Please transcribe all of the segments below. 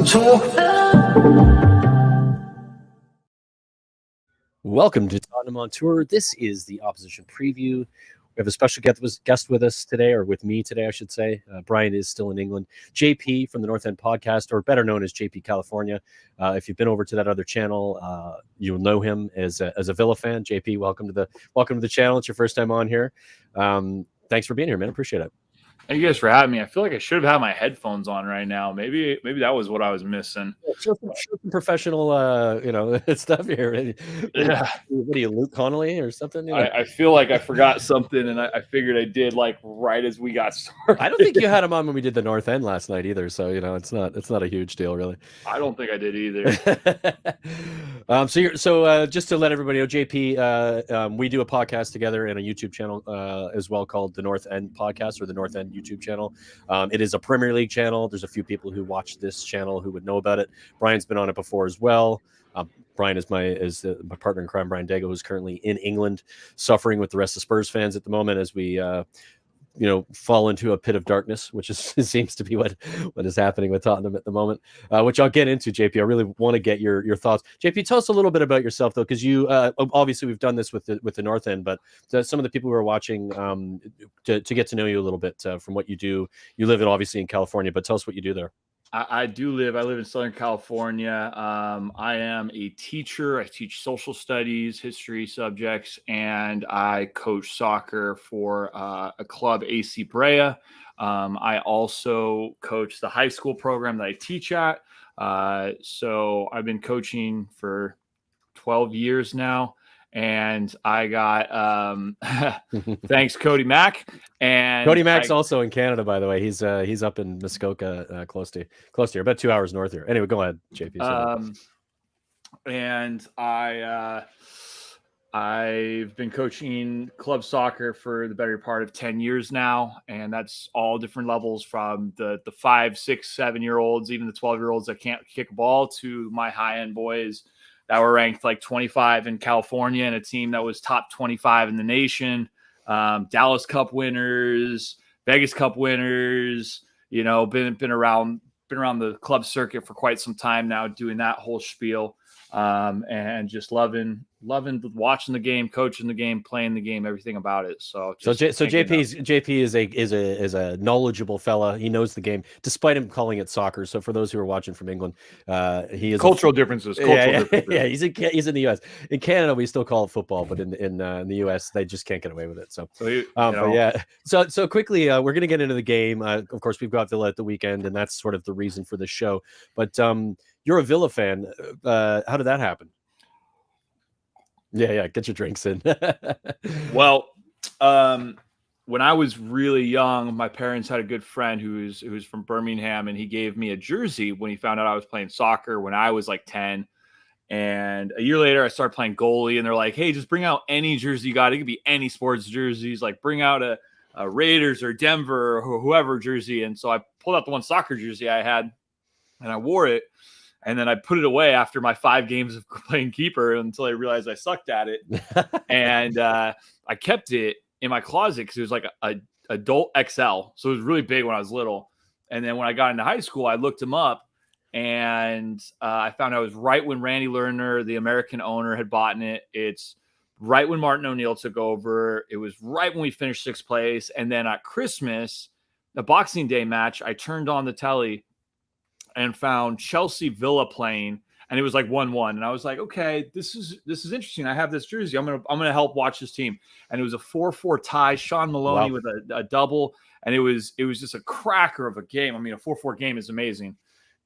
Tour. Welcome to Tottenham On Tour. This is the opposition preview. We have a special guest with us today, or with me today, I should say. Brian is still in England. JP from the North End podcast, or better known as JP California. If you've been over to that other channel, you'll know him as a Villa fan. JP, welcome to the channel. It's your first time on here. Thanks for being here, man. Appreciate it. Thank you guys for having me. I feel like I should have had my headphones on right now. Maybe that was what I was missing. Show some professional, stuff here. Yeah. What are you, Luke Connolly or something? I feel like I forgot something, and I figured I did like right as we got started. I don't think you had him on when we did the North End last night either. So it's not a huge deal, really. I don't think I did either. So just to let everybody know, JP, we do a podcast together and a YouTube channel as well called the North End Podcast, or the North End YouTube channel. It is a Premier League channel. There's a few people who watch this channel who would know about it. Brian's been on it before as well. Brian is my partner in crime, Brian Dago, who's currently in England, suffering with the rest of Spurs fans at the moment as we fall into a pit of darkness, which seems to be what is happening with Tottenham at the moment, which I'll get into, JP. I really want to get your thoughts. JP, tell us a little bit about yourself, though, because you obviously we've done this with the North End, but some of the people who are watching to get to know you a little bit from what you do. You live obviously in California, but tell us what you do there. I live in Southern California. I am a teacher. I teach social studies, history subjects, and I coach soccer for a club, AC Brea. I also coach the high school program that I teach at. So I've been coaching for 12 years now. And I got thanks, Cody Mack. And Cody Mack's also in Canada, by the way. He's up in Muskoka, close to here, about 2 hours north here. Anyway, go ahead, JP. And I've been coaching club soccer for the better part of 10 years now, and that's all different levels, from the 5, 6, 7-year-olds, even the 12-year-olds that can't kick a ball, to my high-end boys that were ranked like 25 in California, and a team that was top 25 in the nation. Dallas Cup winners, Vegas Cup winners, been around the club circuit for quite some time now, doing that whole spiel. And just loving watching the game, coaching the game, playing the game, everything about it. So JP is a knowledgeable fella. He knows the game, despite him calling it soccer. So for those who are watching from England, he is cultural differences. Yeah, he's in the US. In Canada, we still call it football, but in the US, they just can't get away with it. So quickly, we're gonna get into the game. Of course, we've got Villa at the weekend, and that's sort of the reason for the show. But you're a Villa fan. How did that happen? Yeah. Get your drinks in. Well, when I was really young, my parents had a good friend who's from Birmingham, and he gave me a jersey when he found out I was playing soccer when I was like 10. And a year later, I started playing goalie, and they're like, "Hey, just bring out any jersey you got. It could be any sports jerseys. Like, bring out a Raiders or Denver or whoever jersey." And so I pulled out the one soccer jersey I had, and I wore it. And then I put it away after my 5 games of playing keeper until I realized I sucked at it. And I kept it in my closet because it was like a adult XL. So it was really big when I was little. And then when I got into high school, I looked him up, and I found out it was right when Randy Lerner, the American owner, had bought it. It's right when Martin O'Neill took over. It was right when we finished 6th place. And then at Christmas, the Boxing Day match, I turned on the telly and found Chelsea Villa playing, and it was like 1-1. And I was like, okay, this is interesting. I have this jersey. I'm gonna help watch this team. And it was a 4-4 tie. Sean Maloney with a double, and it was just a cracker of a game. I mean, a 4-4 game is amazing.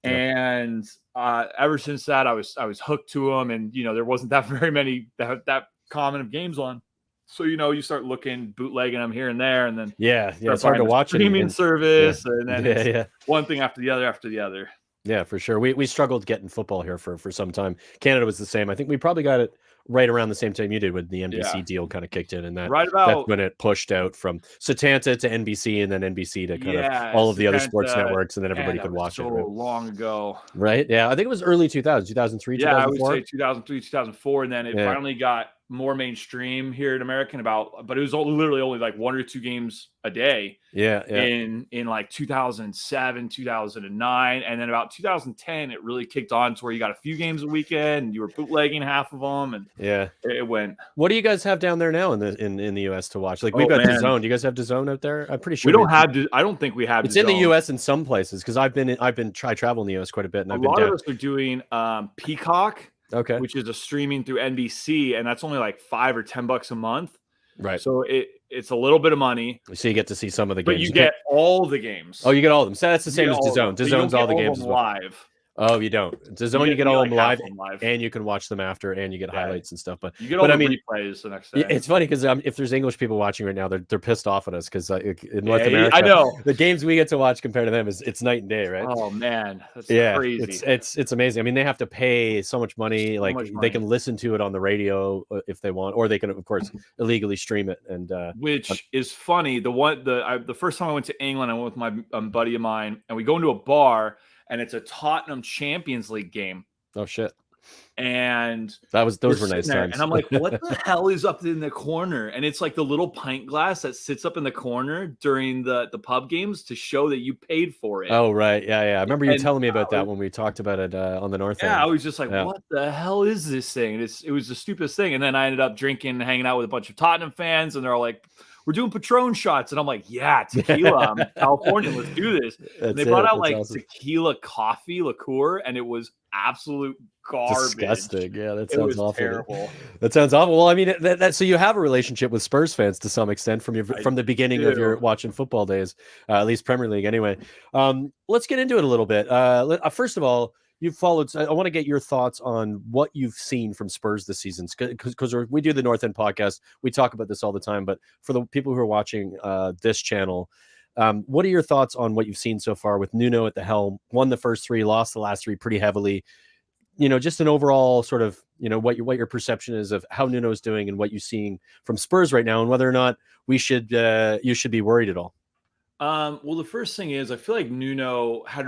Yeah. And ever since that, I was hooked to them, and there wasn't that very many that common of games on. So, you start looking, bootlegging them here and there, and then it's hard to watch streaming service, and then it's one thing after the other. Yeah, for sure. We struggled getting football here for some time. Canada was the same. I think we probably got it right around the same time you did when the NBC deal kind of kicked in, and that's when it pushed out from Setanta to NBC, and then NBC to kind of all of the other sports networks, and then everybody could watch it. Right? Long ago, right? Yeah, I think it was early 2000s, 2003, 2004. Yeah, I would say 2003, 2004, and then it finally got more mainstream here in America, but it was literally only like 1 or 2 games a day. Yeah. In like 2007, 2009, and then about 2010, it really kicked on to where you got a few games a weekend, and you were bootlegging half of them, and it went. What do you guys have down there now in the US to watch? Like, we've Oh, got man. DAZN. Do you guys have DAZN out there? I'm pretty sure We don't have. I don't think we have. It's DAZN. in the US in some places, because I've travel in the US quite a bit, and a lot of us are doing Peacock, okay, which is a streaming through NBC, and that's only like $5 or $10 a month. right? So it's a little bit of money. So you get to see some of the games, but you get all the games. Oh, you get all of them. So that's the same as DAZN. DAZN's DAZN's all the games as well. Live. Oh, you don't. DAZN, you get all of them live, live, and you can watch them after, and you get highlights and stuff. But you get all the replays the next day. It's funny because if there's English people watching right now, they're pissed off at us because in North America, I know the games we get to watch compared to them it's night and day, right? Oh man, that's crazy. It's amazing. I mean, they have to pay so much money. They can listen to it on the radio if they want, or they can, of course, illegally stream it. And which is funny. The first time I went to England, I went with my buddy of mine, and we go into a bar. And it's a Tottenham Champions League game. Oh shit! And those were nice times. And I'm like, what the hell is up in the corner? And it's like the little pint glass that sits up in the corner during the pub games to show that you paid for it. Oh right, yeah. I remember you telling me about that when we talked about it on the North End. I was just like, what the hell is this thing? And it was the stupidest thing. And then I ended up drinking and hanging out with a bunch of Tottenham fans, and they're all like, we're doing Patron shots. And I'm like, yeah, tequila. I'm in California. Let's do this. And they brought out like tequila coffee liqueur, and it was absolute garbage. Disgusting. Yeah, that sounds awful. Terrible. That sounds awful. Well, I mean, so you have a relationship with Spurs fans to some extent from the beginning of your watching football days, at least Premier League anyway. Let's get into it a little bit. First of all, you've followed. I want to get your thoughts on what you've seen from Spurs this season, because we do the North End podcast. We talk about this all the time, but for the people who are watching this channel, what are your thoughts on what you've seen so far with Nuno at the helm? Won the first 3, lost the last 3 pretty heavily. Just an overall sort of, what your perception is of how Nuno's doing and what you're seeing from Spurs right now, and whether or not you should be worried at all. Well, the first thing is, I feel like Nuno had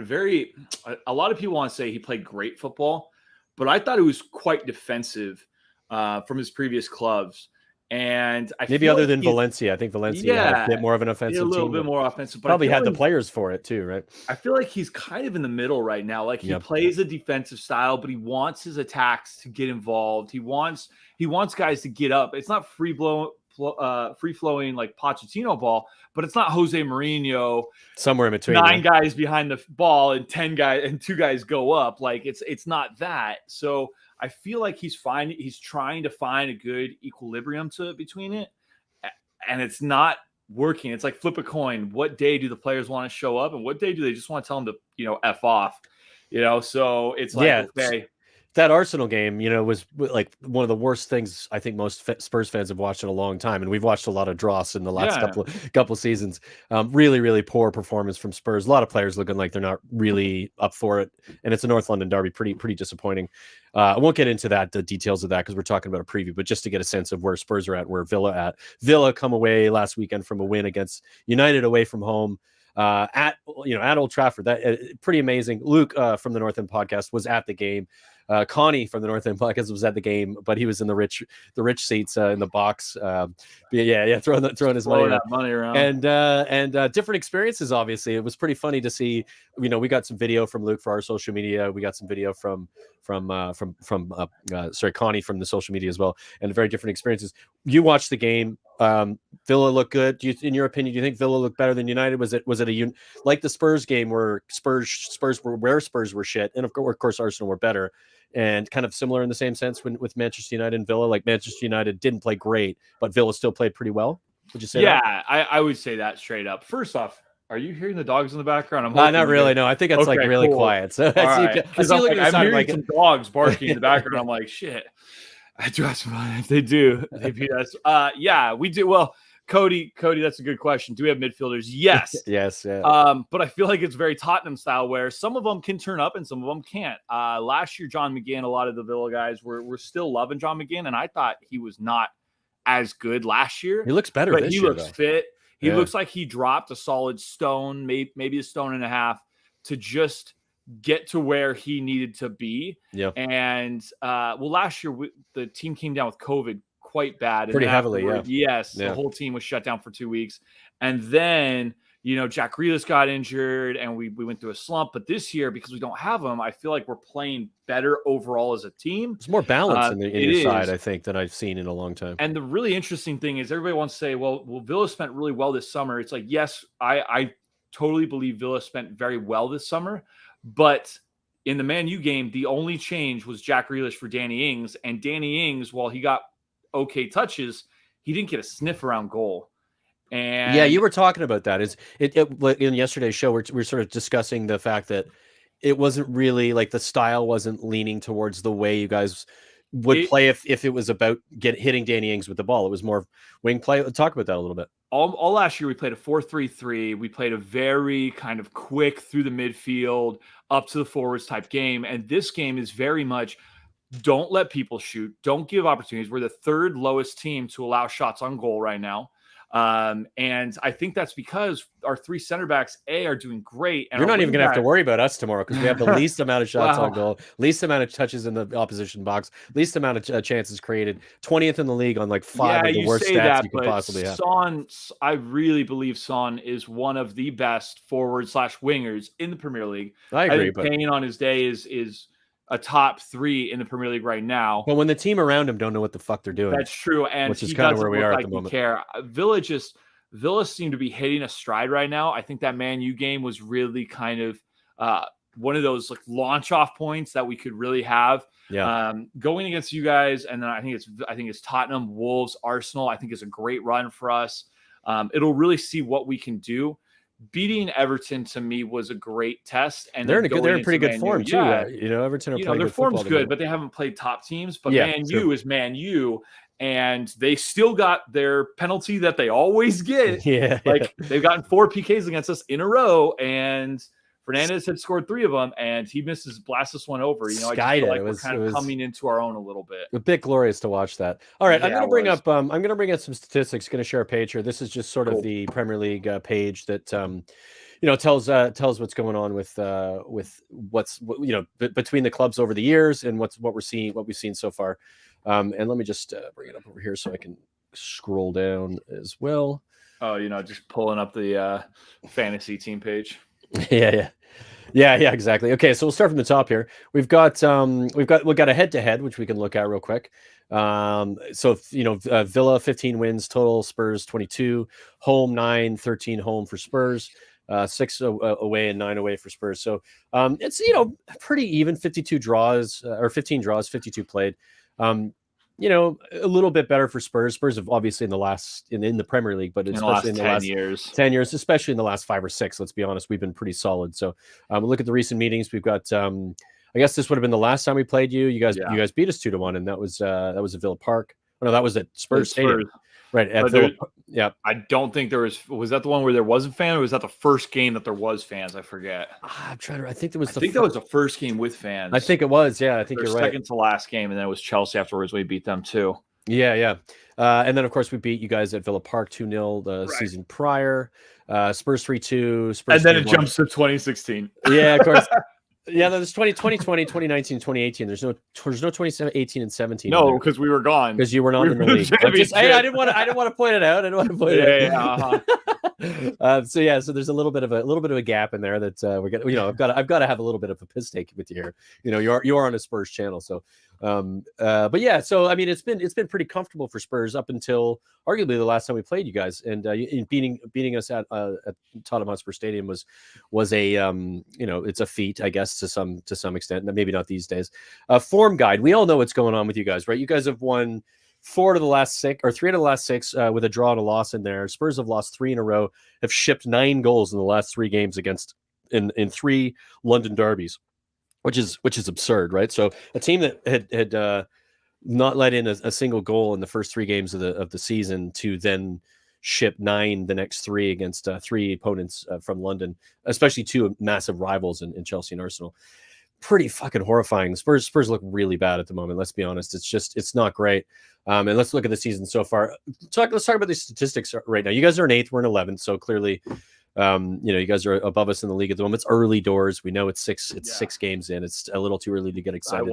a lot of people want to say he played great football, but I thought it was quite defensive from his previous clubs. And maybe other than Valencia, I think Valencia had a bit more of an offensive team. A little bit more offensive, but probably had the players for it too, right? I feel like he's kind of in the middle right now. Like he plays a defensive style, but he wants his attacks to get involved. He wants guys to get up. It's not free flowing like Pochettino ball, but it's not Jose Mourinho somewhere in between. 9 guys behind the ball and 2 guys go up. Like it's not that. So I feel like he's trying to find a good equilibrium between it, and it's not working. It's like flip a coin. What day do the players want to show up, and what day do they just want to tell them to F off? So it's like, okay. That Arsenal game, was like one of the worst things I think most Spurs fans have watched in a long time, and we've watched a lot of dross in the last couple seasons. Really, really poor performance from Spurs. A lot of players looking like they're not really up for it, and it's a North London derby. Pretty disappointing. I won't get into the details of that because we're talking about a preview, but just to get a sense of where Spurs are at, where Villa at. Villa come away last weekend from a win against United away from home. At Old Trafford. That pretty amazing. Luke from the North End podcast was at the game. Connie from the North End podcast was at the game, but he was in the rich seats in the box. Throwing his money around. And different experiences. Obviously, it was pretty funny to see. We got some video from Luke for our social media. We got some video from Connie from the social media as well, and very different experiences. You watched the game. Villa looked good. In your opinion, do you think Villa looked better than United? Was it like the Spurs game where Spurs were shit, and of course Arsenal were better, and kind of similar in the same sense with Manchester United and Villa? Like Manchester United didn't play great, but Villa still played pretty well. Would you say? Yeah, I would say that straight up. First off, are you hearing the dogs in the background? Not really. No, I think it's really quiet. So I'm hearing some dogs barking in the background. I'm like, shit. I do have some if they do. They beat us. Yeah, we do. Well, Cody, that's a good question. Do we have midfielders? Yes. Yes. Yeah. But I feel like it's very Tottenham style where some of them can turn up and some of them can't. Last year, John McGinn, a lot of the Villa guys were still loving John McGinn, and I thought he was not as good last year. He looks better but this he year, looks though. fit. He looks like he dropped a solid stone, maybe a stone and a half, to just get to where he needed to be. Yeah. And last year the team came down with COVID quite bad. Pretty and heavily, yeah. Yes, Yeah. the whole team was shut down for 2 weeks. And then, Jack Grealish got injured and we went through a slump. But this year, because we don't have him, I feel like we're playing better overall as a team. There's more balance in your side, is. I think, than I've seen in a long time. And the really interesting thing is everybody wants to say, well, Villa spent really well this summer. It's like, yes, I totally believe Villa spent very well this summer. But in the Man U game, the only change was Jack Grealish for Danny Ings. And Danny Ings, while he got okay touches, he didn't get a sniff around goal. And yeah, you were talking about that. In yesterday's show, we're sort of discussing the fact that it wasn't really like the style wasn't leaning towards the way you guys would play if it was about hitting Danny Ings with the ball. It was more wing play. Talk about that a little bit. All last year, we played a 4-3-3. We played a very kind of quick through the midfield, up to the forwards type game. And this game is very much don't let people shoot. Don't give opportunities. We're the third lowest team to allow shots on goal right now. And I think that's because our 3 center backs, are doing great. And you're not even going to have to worry about us tomorrow because we have the least amount of shots on goal, least amount of touches in the opposition box, least amount of chances created, 20th in the league on like 5 of the worst stats you could possibly have. Son, I really believe Son is one of the best forward/wingers in the Premier League. I agree. But Kane on his day is a top 3 in the Premier League right now. But when the team around him don't know what the fuck they're doing. That's true. And which is kind of where we are at the moment. Villa seem to be hitting a stride right now. I think that Man U game was really kind of one of those like launch off points that we could really have. Yeah. Going against you guys, and then I think it's Tottenham, Wolves, Arsenal. I think is a great run for us. It'll really see what we can do. Beating Everton to me was a great test, and they're in pretty good form too. Yeah. Everton are playing their good form's football good, but they haven't played top teams. But yeah, Man U is Man U, and they still got their penalty that they always get. Yeah, they've gotten 4 PKs against us in a row, and Fernandez had scored 3 of them, and he blasts this one over. I just feel like we're kind of coming into our own a little bit. A bit glorious to watch that. All right, I'm going to bring up. I'm going to bring up some statistics. Going to share a page here. This is just sort of the Premier League page that tells what's going on with what's between the clubs over the years and what we've seen so far. And let me just bring it up over here so I can scroll down as well. Oh, just pulling up the fantasy team page. Yeah, exactly. Okay, so we'll start from the top here. We've got a head-to-head which we can look at real quick. Villa 15 wins total, Spurs 22, home 9, 13 home for Spurs, 6 away and 9 away for Spurs. So it's pretty even, 52 draws or 15 draws, 52 played. A little bit better for Spurs. Spurs have obviously in the Premier League, but especially in the last 10 years, especially in the last 5 or 6, let's be honest, we've been pretty solid. So look at the recent meetings. We've got, I guess this would have been the last time we played you. You guys beat us 2-1, and that was at Villa Park. Oh, no, that was at Spurs Stadium. Right. At Villa, yeah. I don't think there was that the one where there wasn't fans, or was that the first game that there was fans? I forget. I'm trying to, I think that was that was the first game with fans. I think it was, yeah. I think you're right. Second to last game, and then it was Chelsea afterwards. We beat them too. Yeah. And then of course we beat you guys at Villa Park 2-0 the season prior. Spurs 3-2. Spurs, and then it jumps to 2016. Yeah, of course. Yeah, there's 2020, 2019, 2018. There's no 2018 and 17. No, because we were gone. Because you were not in the league. I didn't want to point it out. I didn't want to point it out. Yeah. So there's a little bit of a gap in there that we're getting. I've got to have a little bit of a piss take with you here. You are on a Spurs channel, so. But yeah, so I mean, it's been pretty comfortable for Spurs up until arguably the last time we played you guys, and beating us at Tottenham Hotspur Stadium was a it's a feat, I guess, to some extent. Maybe not these days. Form guide. We all know what's going on with you guys, right? You guys have won 4 out of the last 6, or 3 out of the last 6, with a draw and a loss in there. Spurs have lost 3 in a row. Have shipped 9 goals in the last 3 games against in 3 London derbies. Which is absurd, right? So a team that had not let in a single goal in the first 3 games of the season to then ship 9 the next 3 against 3 opponents from London, especially 2 massive rivals in Chelsea and Arsenal. Pretty fucking horrifying. Spurs look really bad at the moment. Let's be honest. It's not great. And let's look at the season so far. Let's talk about these statistics right now. You guys are in 8th, we're in 11th, so clearly You guys are above us in the league at the moment. It's early doors. We know it's 6 games in. It's a little too early to get excited.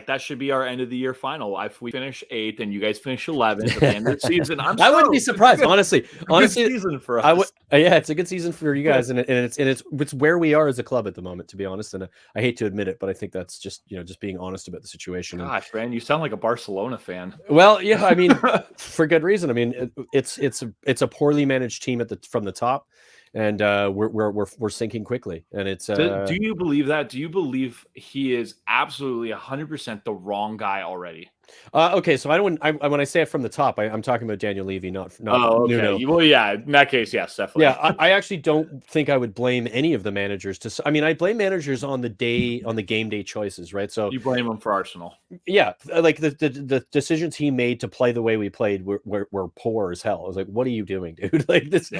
That should be our end of the year final. If we finish 8th and you guys finish 11th at the end of the season, I wouldn't be surprised, honestly. Honestly, good season for us. Yeah, it's a good season for you guys, and it's where we are as a club at the moment, to be honest. And I hate to admit it, but I think that's just being honest about the situation. Gosh, man, you sound like a Barcelona fan. Well, yeah, I mean, for good reason. I mean, it's a poorly managed team from the top, and we're sinking quickly. And it's. Do you believe that? Do you believe he is absolutely 100% the wrong guy already? Okay, so when I say it from the top, I'm talking about Daniel Levy, not okay. Nuno. Well, yeah, in that case, yes, definitely. Yeah, I actually don't think I would blame any of the managers. I blame managers on the game day choices, right? So you blame them for Arsenal. Yeah, like the decisions he made to play the way we played were poor as hell. I was like, what are you doing, dude? Like this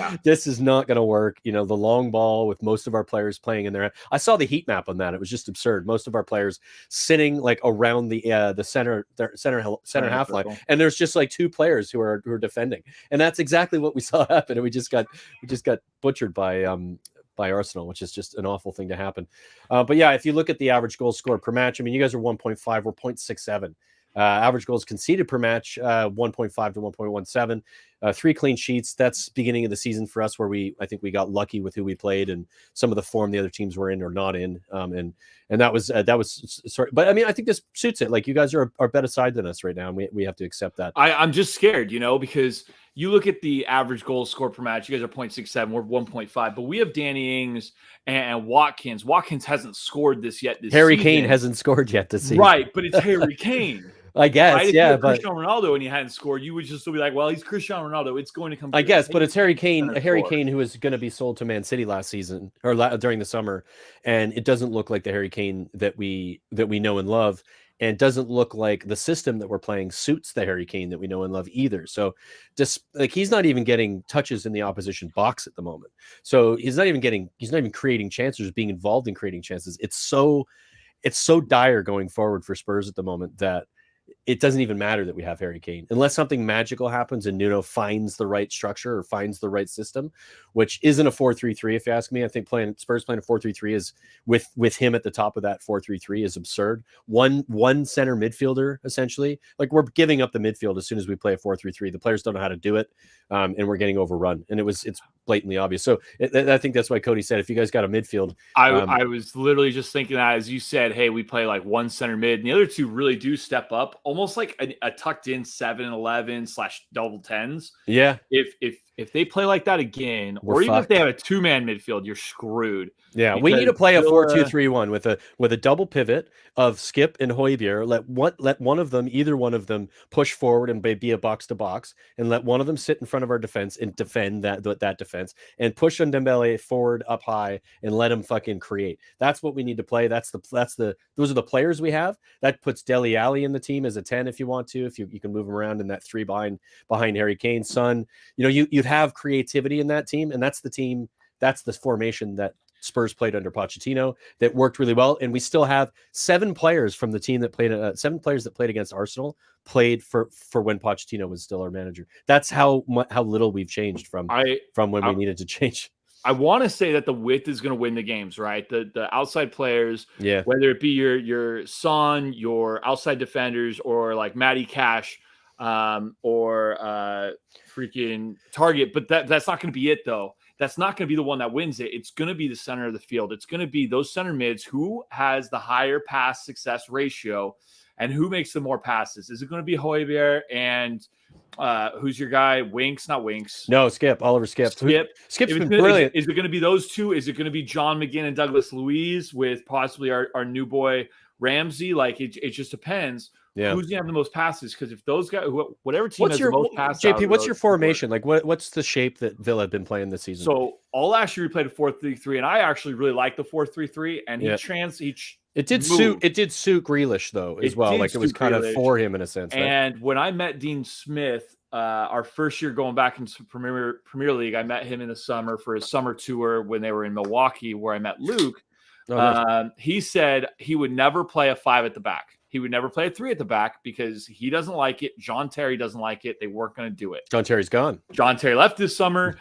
is not going to work. The long ball with most of our players playing in there. I saw the heat map on that. It was just absurd. Most of our players sitting like around the center half line, and there's just like 2 players who are defending, and that's exactly what we saw happen. And we just got butchered by Arsenal, which is just an awful thing to happen. But yeah, if you look at the average goals scored per match, I mean, you guys are 1.5, we're 0.67. Average goals conceded per match, 1.5 to 1.17. 3 clean sheets. That's beginning of the season for us, where I think we got lucky with who we played and some of the form the other teams were in or not in. And that was sorry. But I mean, I think this suits it. Like, you guys are better side than us right now, and we have to accept that. I'm just scared, because you look at the average goals scored per match. You guys are 0.67. We're 1.5. But we have Danny Ings and Watkins. Watkins hasn't scored this yet. Harry Kane hasn't scored yet this season. Right, but it's Harry Kane. I guess, right? Yeah. But Cristiano Ronaldo and he hadn't scored, you would just still be like, well, he's Cristiano Ronaldo. It's going to come. I guess, but it's Harry Kane. Harry Kane, who was going to be sold to Man City last season or during the summer, and it doesn't look like the Harry Kane that we know and love, and doesn't look like the system that we're playing suits the Harry Kane that we know and love either. So, just like, he's not even getting touches in the opposition box at the moment. So he's not even creating chances, being involved in creating chances. It's so dire going forward for Spurs at the moment that it doesn't even matter that we have Harry Kane, unless something magical happens and Nuno finds the right structure or finds the right system, which isn't a 4-3-3. If you ask me, I think Spurs playing a 4-3-3 is with him at the top of that 4-3-3 is absurd. One center midfielder, essentially. Like, we're giving up the midfield as soon as we play a 4-3-3. The players don't know how to do it, and we're getting overrun. And it's blatantly obvious. So I think that's why Cody said, if you guys got a midfield, I was literally just thinking that, as you said, hey, we play like one center mid, and the other 2 really do step up, almost like a tucked in 7-11/double 10s. Yeah. If they play like that again, even if they have a 2-man midfield, you're screwed. Yeah, we need to play a 4-2-3-1 with a double pivot of Skip and Højbjerg. Let one of them, either one of them, push forward and be a box to box, and let one of them sit in front of our defense and defend that defense, and push Dembele forward up high and let him fucking create. That's what we need to play. Those are the players we have. That puts Dele Alli in the team as a 10 if you want to. If you can move him around in that 3 behind Harry Kane, Son. You'd have creativity in that team, and that's the team. That's the formation that Spurs played under Pochettino that worked really well. And we still have 7 players from the team that played 7 players that played against Arsenal played for when Pochettino was still our manager. That's how little we've changed from when we needed to change. I want to say that the width is going to win the games, right? The outside players, whether it be your Son, your outside defenders, or like Matty Cash, or freaking Target. But that's not going to be it, though. That's not going to be the one that wins it. It's going to be the center of the field. It's going to be those center mids who has the higher pass success ratio and who makes the more passes. Is it going to be Højbjerg and who's your guy? Winks, not Winks. No, Skip. Oliver Skip. Skip's been brilliant. Is it going to be those 2? Is it going to be John McGinn and Douglas Luiz with possibly our new boy Ramsey? Like, it just depends. Yeah. Who's going to have the most passes? Because if those guys, whatever team has the most passes. JP, what's your formation? Like, what's the shape that Villa have been playing this season? So all last year we played a 4-3-3, and I actually really like the 4-3-3. And it did suit Grealish though as well. Like, it was kind of for him in a sense. Right? And when I met Dean Smith, our first year going back into Premier League, I met him in the summer for his summer tour when they were in Milwaukee, where I met Luke. He said he would never play a 5 at the back. he would never play a 3 at the back because he doesn't like it. John Terry doesn't like it. They weren't going to do it. John Terry's gone. John Terry left this summer.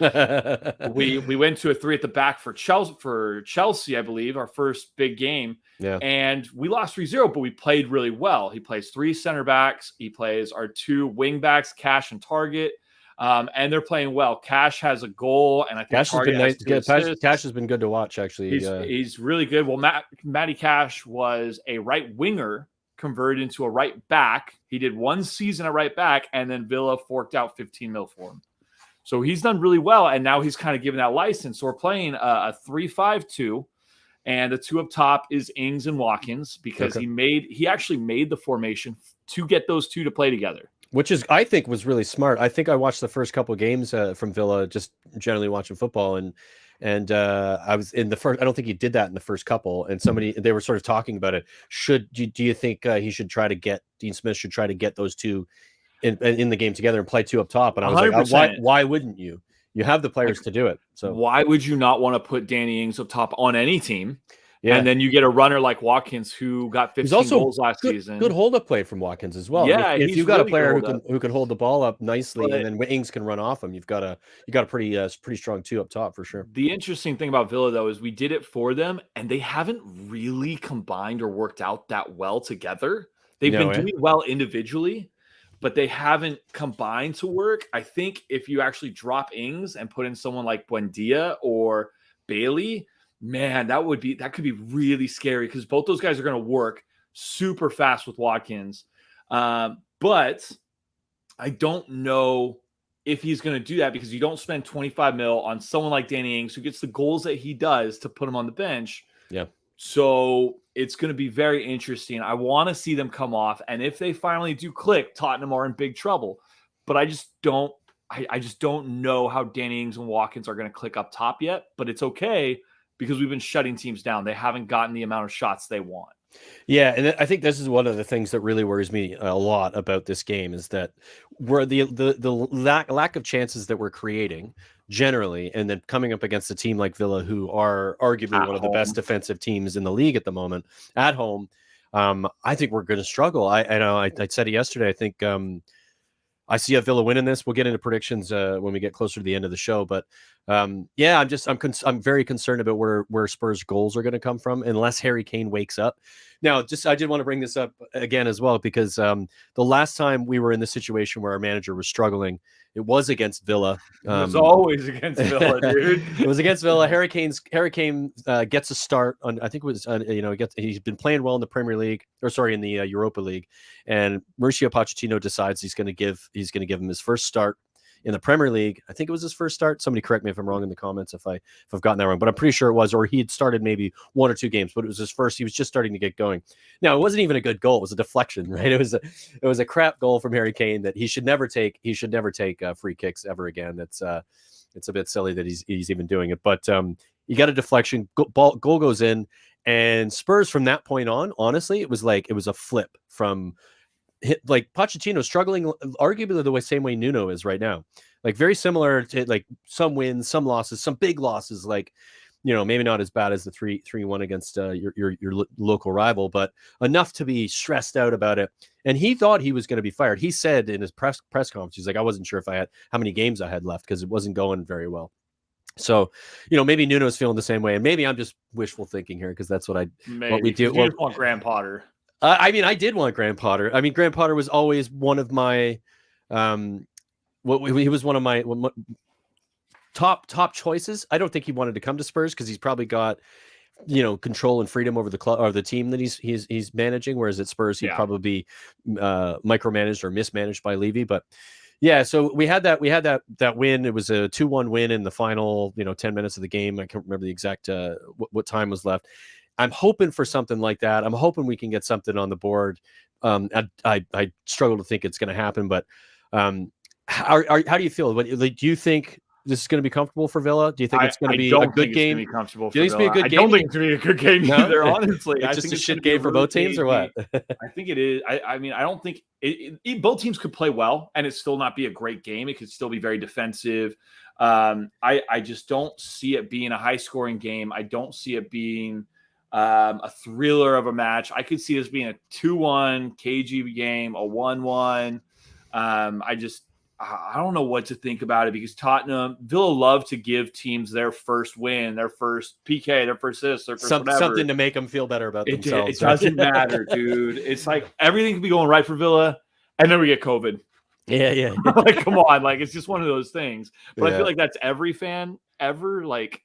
we went to a 3 at the back for Chelsea, I believe, our first big game. Yeah. And we lost 3-0, but we played really well. He plays 3 center backs. He plays our 2 wing backs, Cash and Target. And they're playing well. Cash has a goal, and I think Cash has been nice. Cash has been good to watch, actually. He's really good. Well, Matty Cash was a right winger converted into a right back. He did 1 season at right back, and then Villa forked out 15 mil for him. So he's done really well, and now he's kind of given that license. So we're playing a 3-5-2, and the 2 up top is Ings and Watkins because he actually made the formation to get those 2 to play together. Which is, I think, was really smart. I think I watched the first couple of games from Villa, just generally watching football, and I was in the first. I don't think he did that in the first couple. And they were sort of talking about it. Do you think Dean Smith should try to get those 2 in the game together and play 2 up top? And I was 100%. Like, why wouldn't you? You have the players to do it. So why would you not want to put Danny Ings up top on any team? Yeah. And then you get a runner like Watkins who got 15 goals last season. Good hold-up play from Watkins as well. Yeah, if you've got really a player who can hold the ball up nicely, and then Ings can run off him, you've got a pretty strong 2 up top for sure. The interesting thing about Villa, though, is we did it for them, and they haven't really combined or worked out that well together. They've been doing well individually, but they haven't combined to work. I think if you actually drop Ings and put in someone like Buendia or Bailey, man, that could be really scary because both those guys are going to work super fast with Watkins. But I don't know if he's going to do that because you don't spend 25 mil on someone like Danny Ings who gets the goals that he does to put him on the bench. Yeah. So it's going to be very interesting. I want to see them come off. And if they finally do click, Tottenham are in big trouble. But I just don't know how Danny Ings and Watkins are going to click up top yet. But it's okay, because we've been shutting teams down. They haven't gotten the amount of shots they want. Yeah, and I think this is one of the things that really worries me a lot about this game is that we're the lack of chances that we're creating generally, and then coming up against a team like Villa, who are arguably one of the best defensive teams in the league at the moment at home. I think we're going to struggle. I know I said it yesterday. I think I see a Villa winning this. We'll get into predictions when we get closer to the end of the show, but I'm very concerned about where Spurs goals are going to come from unless Harry Kane wakes up. Now, I did want to bring this up again as well, because the last time we were in this situation where our manager was struggling, it was against Villa. It was always against Villa, dude. It was against Villa. Harry Kane gets a start on. I think it was he's been playing well in the Premier League, in the Europa League, and Mauricio Pochettino decides he's going to give him his first start in the Premier League. I think it was his first start. Somebody correct me if I'm wrong in the comments if I've gotten that wrong, but I'm pretty sure it was, or he had started maybe 1 or 2 games, but it was his first. He was just starting to get going. Now, it wasn't even a good goal. It was a deflection, right? It was a crap goal from Harry Kane that he should never take. He should never take free kicks ever again. It's a bit silly that he's even doing it, but you got a deflection, goal goes in, and Spurs from that point on, honestly, it was a flip from like Pochettino struggling arguably the same way Nuno is right now, like very similar to like some wins, some losses, some big losses, like, maybe not as bad as the 3-1 against your local rival, but enough to be stressed out about it. And he thought he was going to be fired. He said in his press conference, he's like, I wasn't sure how many games I had left because it wasn't going very well. So, maybe Nuno's feeling the same way, and maybe I'm just wishful thinking here because that's what we do. You just want Graham Potter. I did want Graham Potter. I mean, Graham Potter was always one of my, he was one of my top choices. I don't think he wanted to come to Spurs because he's probably got, control and freedom over the club or the team that he's managing. Whereas at Spurs, he'd probably be micromanaged or mismanaged by Levy. But yeah, so we had that win. It was a 2-1 win in the final, 10 minutes of the game. I can't remember the exact what time was left. I'm hoping for something like that. I'm hoping we can get something on the board. I struggle to think it's going to happen, but how do you feel? Do you think this is going to be comfortable for Villa? Do you think it's going to be a good game? It's going to be comfortable. Do you think it's going to be a good game? I don't think it's going to be a good game either. Honestly, it's just a shit game for both teams, or what? I think it is. I mean, I don't think both teams could play well and it still not be a great game. It could still be very defensive. I just don't see it being a high scoring game. I don't see it being a thriller of a match. I could see this being a 2-1 KG game, a 1-1. I don't know what to think about it because Villa love to give teams their first win, their first PK, their first assist, their first whatever. Something to make them feel better about themselves. It doesn't matter, dude. It's like everything can be going right for Villa, and then we get COVID. Yeah. Like, come on. Like, it's just one of those things. But I feel like that's every fan ever. Like,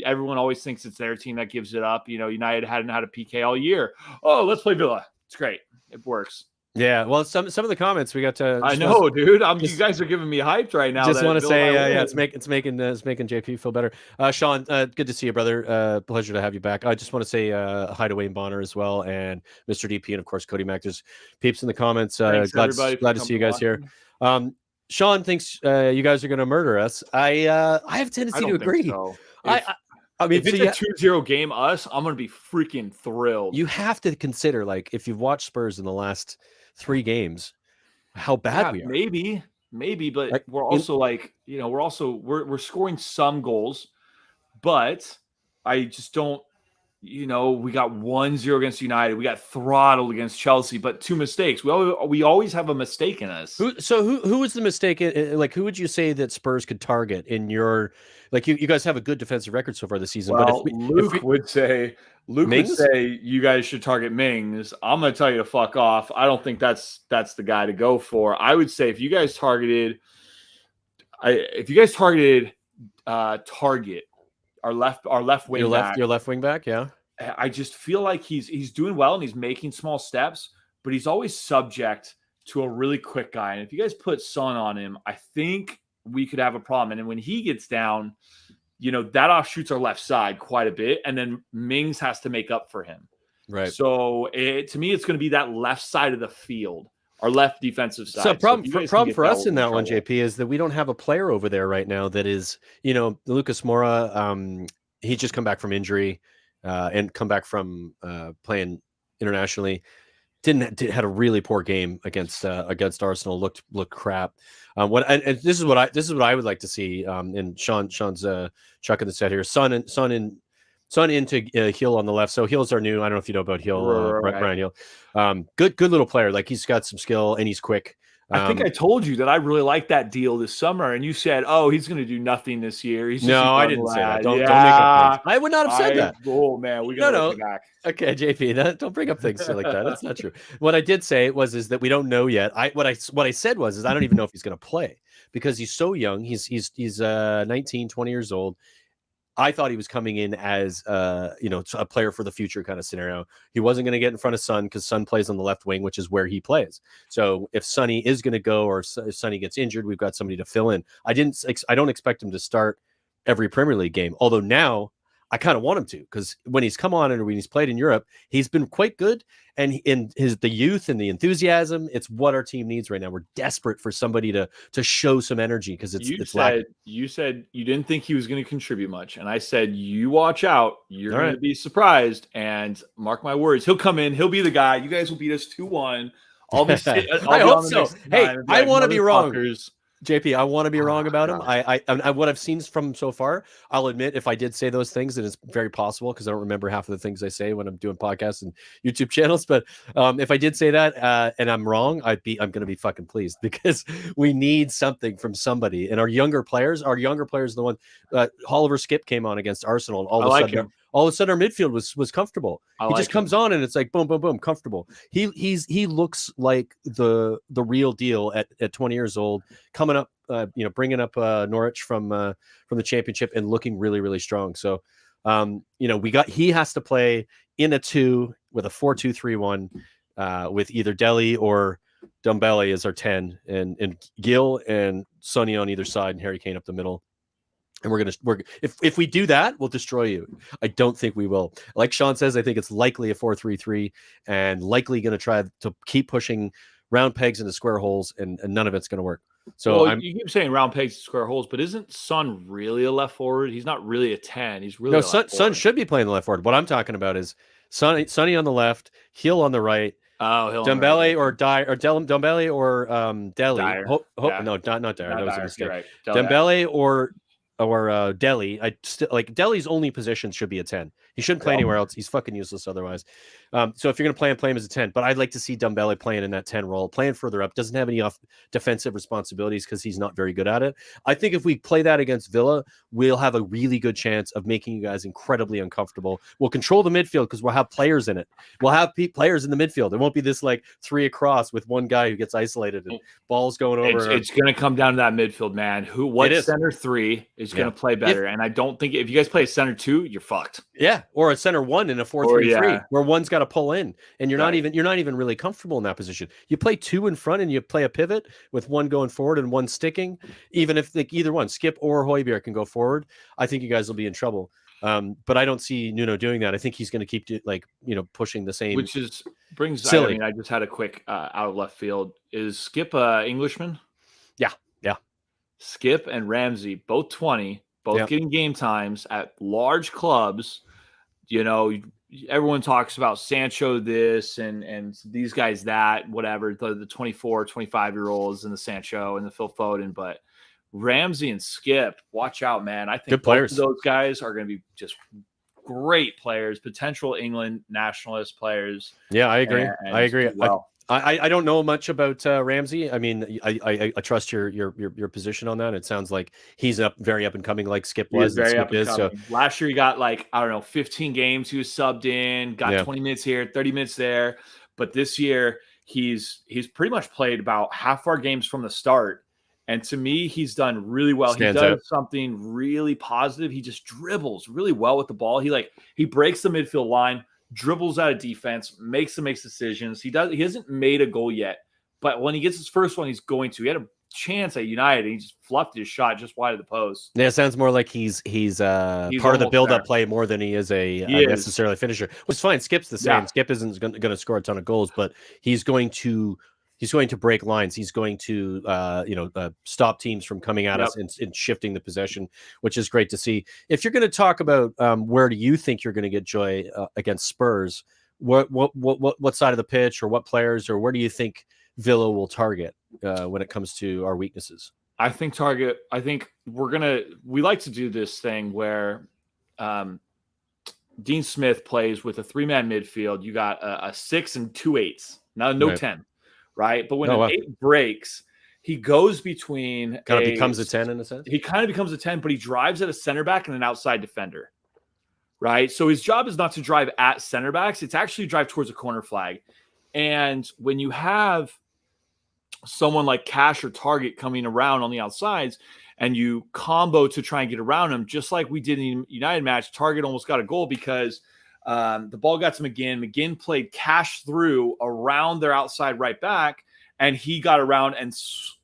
everyone always thinks it's their team that gives it up. United hadn't had a PK all year. Oh, let's play Villa. It's great. It works. Yeah, well, some of the comments we got to. I know, dude. You guys are giving me hyped right now. Just want to say, it's making JP feel better. Sean, good to see you, brother. Pleasure to have you back. I just want to say hi to Wayne Bonner as well, and Mr. DP, and of course Cody Mack. There's peeps in the comments. Thanks, glad to see you guys here. Sean thinks you guys are going to murder us. I have a tendency to agree. So. I mean, if it's a 2-0 game, I'm going to be freaking thrilled. You have to consider, like, if you've watched Spurs in the last 3 games, how bad we are. Maybe, but like, we're also we're scoring some goals, but I just don't. We got 1-0 against United. We got throttled against Chelsea, but 2 mistakes. We always have a mistake in us. Who was the mistake? Like, who would you say that Spurs could target in your? Like, you guys have a good defensive record so far this season. Well, but Luke would say you guys should target Mings. I'm going to tell you to fuck off. I don't think that's the guy to go for. I would say if you guys targeted Target. Our left wing back. Your left wing back, yeah. I just feel like he's doing well and he's making small steps, but he's always subject to a really quick guy. And if you guys put Son on him, I think we could have a problem. And then when he gets down, that offshoots our left side quite a bit, and then Mings has to make up for him. Right. So to me, it's going to be that left side of the field. Our left defensive side. So problem for us in that one, JP, is that we don't have a player over there right now that is, Lucas Moura. He's just come back from injury and come back from playing internationally. Had a really poor game against Arsenal. Looked crap. This is what I would like to see. And Sean's chucking the set here. Son into Hill on the left. So Hill's our new. I don't know if you know about Hill, Brian Hill. Good little player. Like, he's got some skill and he's quick. I think I told you that I really liked that deal this summer, and you said, "Oh, he's going to do nothing this year." I didn't say that. Don't make up things. I would not have said that. Oh man, we got to back. Okay, JP, don't bring up things like that. That's not true. What I did say is that we don't know yet. What I said was I don't even know if he's going to play because he's so young. He's 19, 20 years old. I thought he was coming in as a player for the future kind of scenario. He wasn't going to get in front of Son because Son plays on the left wing, which is where he plays. So if Sonny is going to go, or if Sonny gets injured, we've got somebody to fill in. I don't expect him to start every Premier League game. Although now I kind of want him to, because when he's come on and when he's played in Europe, he's been quite good. And in the youth and the enthusiasm, it's what our team needs right now. We're desperate for somebody to show some energy because it's lacking. You said you didn't think he was going to contribute much, and I said you watch out. You're going to be surprised, and mark my words, he'll come in. He'll be the guy. You guys will beat us 2-1. I hope so. Hey, I want to be wrong. JP, I want to be wrong about him. I what I've seen from him so far, I'll admit if I did say those things, and it's very possible because I don't remember half of the things I say when I'm doing podcasts and YouTube channels. But if I did say that and I'm wrong, I'm going to be fucking pleased because we need something from somebody. And our younger players, the one Oliver Skip came on against Arsenal, and all of a sudden our midfield was comfortable. He just comes on and it's like boom, boom, boom, comfortable. He looks like the real deal at 20 years old, coming up, bringing up Norwich from the championship and looking really, really strong. So, he has to play in a 2 with a 4-2-3-1 with either Dele or Dembele as our 10 and Gil and Sonny on either side and Harry Kane up the middle. And if we do that, we'll destroy you. I don't think we will. Like Sean says, I think it's likely a 4-3-3 and likely going to try to keep pushing round pegs into square holes, and none of it's going to work. So you keep saying round pegs to square holes, but isn't Son really a left forward? He's not really a 10. He's really Son should be playing the left forward. What I'm talking about is Sonny on the left, Hill on the right. Oh, Dembele or Dembele or Dele. Dyer. No, not Dyer. That was a mistake. Right. Dembele or Delhi. I still like Delhi's only position should be a 10. He shouldn't play anywhere else. He's fucking useless otherwise. So if you're going to play him as a 10, but I'd like to see Dembele playing in that 10 role, playing further up. Doesn't have any defensive responsibilities because he's not very good at it. I think if we play that against Villa, we'll have a really good chance of making you guys incredibly uncomfortable. We'll control the midfield because we'll have players in it. We'll have players in the midfield. It won't be this like 3 across with one guy who gets isolated and balls going over. It's going to come down to that midfield, man. What center 3 is going to play better? And I don't think if you guys play center 2, you're fucked. Yeah, or a center 1 in a 4-3-3 where one's got to pull in, and you're not even really comfortable in that position. You play 2 in front, and you play a pivot with one going forward and one sticking. Even if either one, Skip or Højbjerg, can go forward, I think you guys will be in trouble. But I don't see Nuno doing that. I think he's going to keep pushing the same. Which brings silly. I just had a quick out of left field. Is Skip Englishman? Yeah. Skip and Ramsey, both 20, both getting game times at large clubs. Everyone talks about Sancho this and these guys that, whatever, the 24, 25-year-olds and the Sancho and the Phil Foden. But Ramsey and Skip, watch out, man. I think good players. Both of those guys are going to be just great players, potential England nationalist players. Yeah, I agree. I agree. Well. I don't know much about Ramsey. I mean, I trust your position on that. It sounds like he's very up and coming, like Skip was. Very Skip up and coming. So last year he got 15 games. He was subbed in, got 20 minutes here, 30 minutes there. But this year he's pretty much played about half our games from the start. And to me, he's done really well. He does something really positive. He just dribbles really well with the ball. He breaks the midfield line, dribbles out of defense, makes decisions. He hasn't made a goal yet, but when he gets his first one, he's going to. He had a chance at United, and he just fluffed his shot just wide of the post. Yeah, it sounds more like he's part of the build-up play more than he is a necessarily finisher. Which is fine. Skip's the same. Yeah. Skip isn't going to score a ton of goals, but he's going to break lines. He's going to, stop teams from coming at us and shifting the possession, which is great to see. If you're going to talk about where do you think you're going to get joy against Spurs, what side of the pitch or what players or where do you think Villa will target when it comes to our weaknesses? I think we like to do this thing where Dean Smith plays with a 3-man midfield. You got a 6 and 2 8s. Now, no 10. Right. But when an 8 breaks, he goes between becomes a 10 in a sense. He kind of becomes a 10, but he drives at a center back and an outside defender. Right. So his job is not to drive at center backs. It's actually drive towards a corner flag. And when you have someone like Cash or Target coming around on the outsides and you combo to try and get around him, just like we did in the United match, Target almost got a goal because the ball got to McGinn. McGinn played Cash through around their outside right back, and he got around and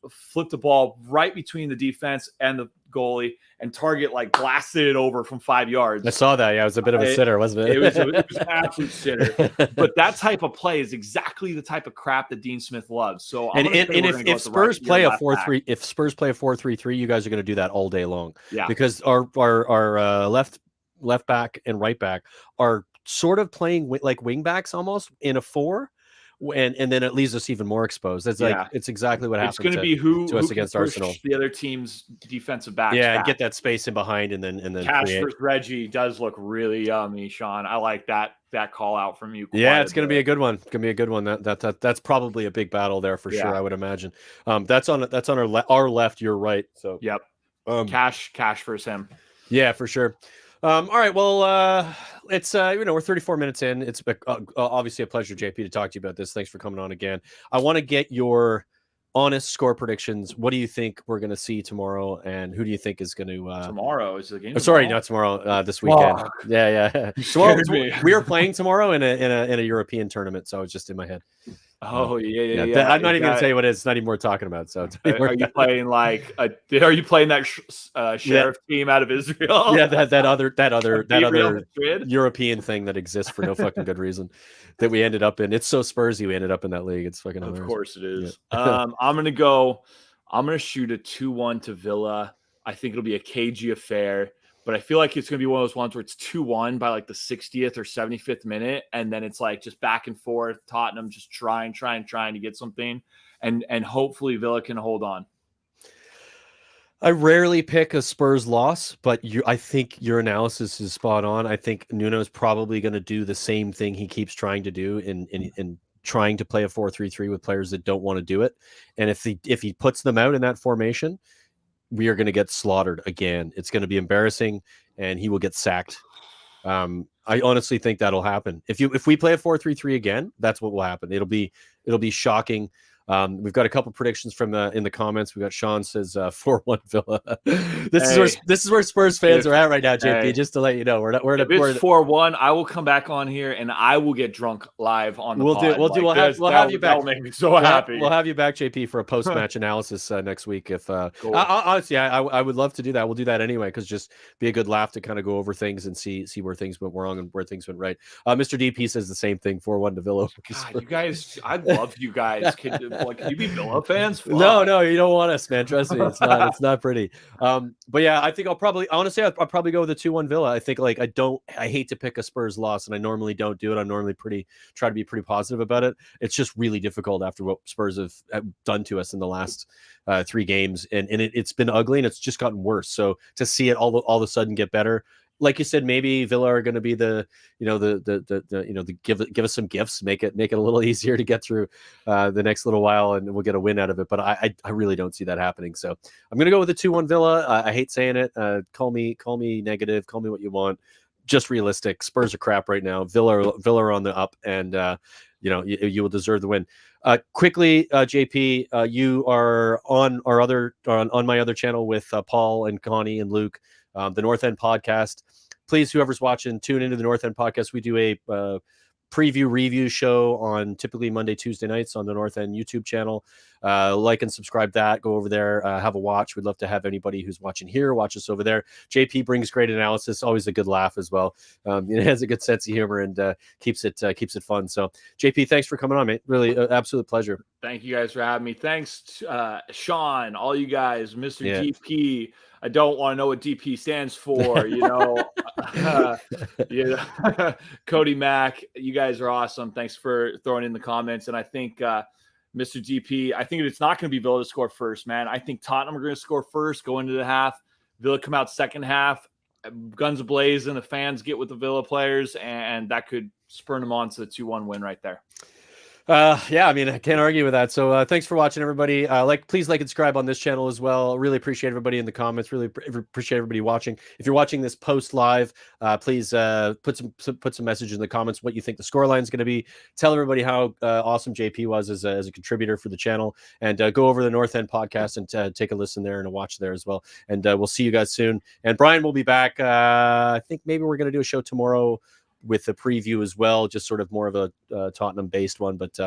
flipped the ball right between the defense and the goalie, and Target blasted it over from 5 yards. I saw that. Yeah, it was a bit of a sitter, wasn't it? It was an absolute sitter. But that type of play is exactly the type of crap that Dean Smith loves. So, if Spurs play a 4-3, if Spurs play a 4-3-3, you guys are going to do that all day long. Yeah, because our left back and right back are sort of playing like wing backs almost in a 4, and then it leaves us even more exposed. It's exactly what happened. It's going to be who us against Arsenal, the other team's defensive backs. Yeah, and get that space in behind, and then Cash versus Reggie does look really yummy, Sean. I like that call out from you. Yeah, it's going to be a good one. It's going to be a good one. That's probably a big battle there for sure. I would imagine. That's on our left. You're right. So yep. Cash versus him. Yeah, for sure. All right. Well, it's we're 34 minutes in. It's obviously a pleasure, JP, to talk to you about this. Thanks for coming on again. I want to get your honest score predictions. What do you think we're going to see tomorrow, and who do you think is going to tomorrow is the game? Sorry, not tomorrow. This weekend. Oh, yeah. Tomorrow, we are playing tomorrow in a European tournament, so it's just in my head. Oh yeah. I'm not even going to tell you what it is. It's not even worth talking about. So are you playing are you playing that sheriff team out of Israel? Yeah, that other European thing that exists for no fucking good reason that we ended up in. It's so Spursy we ended up in that league. It's fucking hilarious. Of course it is. Yeah. I'm gonna shoot a 2-1 to Villa. I think it'll be a cagey affair. But I feel like it's going to be one of those ones where it's 2-1 by the 60th or 75th minute. And then it's just back and forth. Tottenham just trying to get something. And hopefully Villa can hold on. I rarely pick a Spurs loss, but I think your analysis is spot on. I think Nuno's probably going to do the same thing he keeps trying to do in trying to play a 4-3-3 with players that don't want to do it. And if he puts them out in that formation, we are going to get slaughtered again. It's going to be embarrassing, and he will get sacked. I honestly think that'll happen. If we play a 4-3-3 again, that's what will happen. It'll be shocking. We've got a couple predictions from in the comments. We got Sean says 4-1 Villa. This is where Spurs fans are at right now, JP. Just to let you know, if it's 4-1, I will come back on here and I will get drunk live on the pod. We'll have you back. That'll make me so happy. We'll have you back, JP, for a post-match analysis next week. If cool. Honestly, I would love to do that. We'll do that anyway, because just be a good laugh to kind of go over things and see where things went wrong and where things went right. Mr. DP says the same thing. 4-1 to Villa. God, you guys, I love you guys. Can you be Villa fans? Fuck. No, you don't want us, man. Trust me, it's not pretty. But yeah, I think I'll probably go with a 2-1 Villa. I think I hate to pick a Spurs loss, and I normally don't do it. I'm normally try to be pretty positive about it. It's just really difficult after what Spurs have done to us in the last 3 games, and it's been ugly, and it's just gotten worse. So to see it all of a sudden get better, like you said, maybe Villa are going to be the give us some gifts, make it a little easier to get through the next little while, and we'll get a win out of it. But I really don't see that happening. So I'm going to go with the 2-1 Villa. I hate saying it. Call me negative. Call me what you want. Just realistic. Spurs are crap right now. Villa are on the up, and you will deserve the win. Quickly, JP, you are on on my other channel with Paul and Connie and Luke. The North End podcast. Please, whoever's watching, tune into the North End podcast. We do a preview review show on typically Monday, Tuesday nights on the North End YouTube channel. Like and subscribe that. Go over there, have a watch. We'd love to have anybody who's watching here watch us over there. JP brings great analysis, always a good laugh as well. It has a good sense of humor and keeps it fun. So JP, thanks for coming on, mate. Really, absolute pleasure. Thank you guys for having me. Thanks to Sean, all you guys, Mr. DP. I don't want to know what DP stands for, Cody Mack, you guys are awesome. Thanks for throwing in the comments. And I think Mr. DP, I think it's not going to be Villa to score first, man. I think Tottenham are going to score first, go into the half. Villa come out second half, guns ablazing, the fans get with the Villa players, and that could spur them on to the 2-1 win right there. Yeah, I mean, I can't argue with that. So thanks for watching, everybody. Please like and subscribe on this channel as well. Really appreciate everybody in the comments. Really appreciate everybody watching. If you're watching this post live, please put some message in the comments what you think the scoreline is going to be. Tell everybody how awesome JP was as a contributor for the channel, and go over the North End podcast and take a listen there and a watch there as well. And we'll see you guys soon. And Brian will be back. I think maybe we're going to do a show tomorrow with a preview as well, just sort of more of a Tottenham based one, but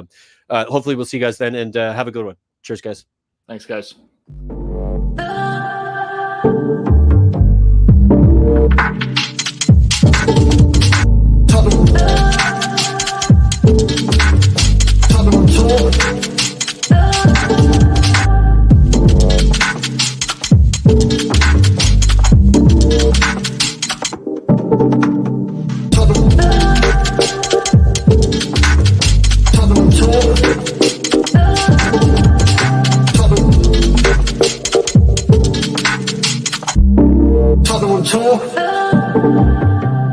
hopefully we'll see you guys then, and have a good one. Cheers, guys. Thanks, guys.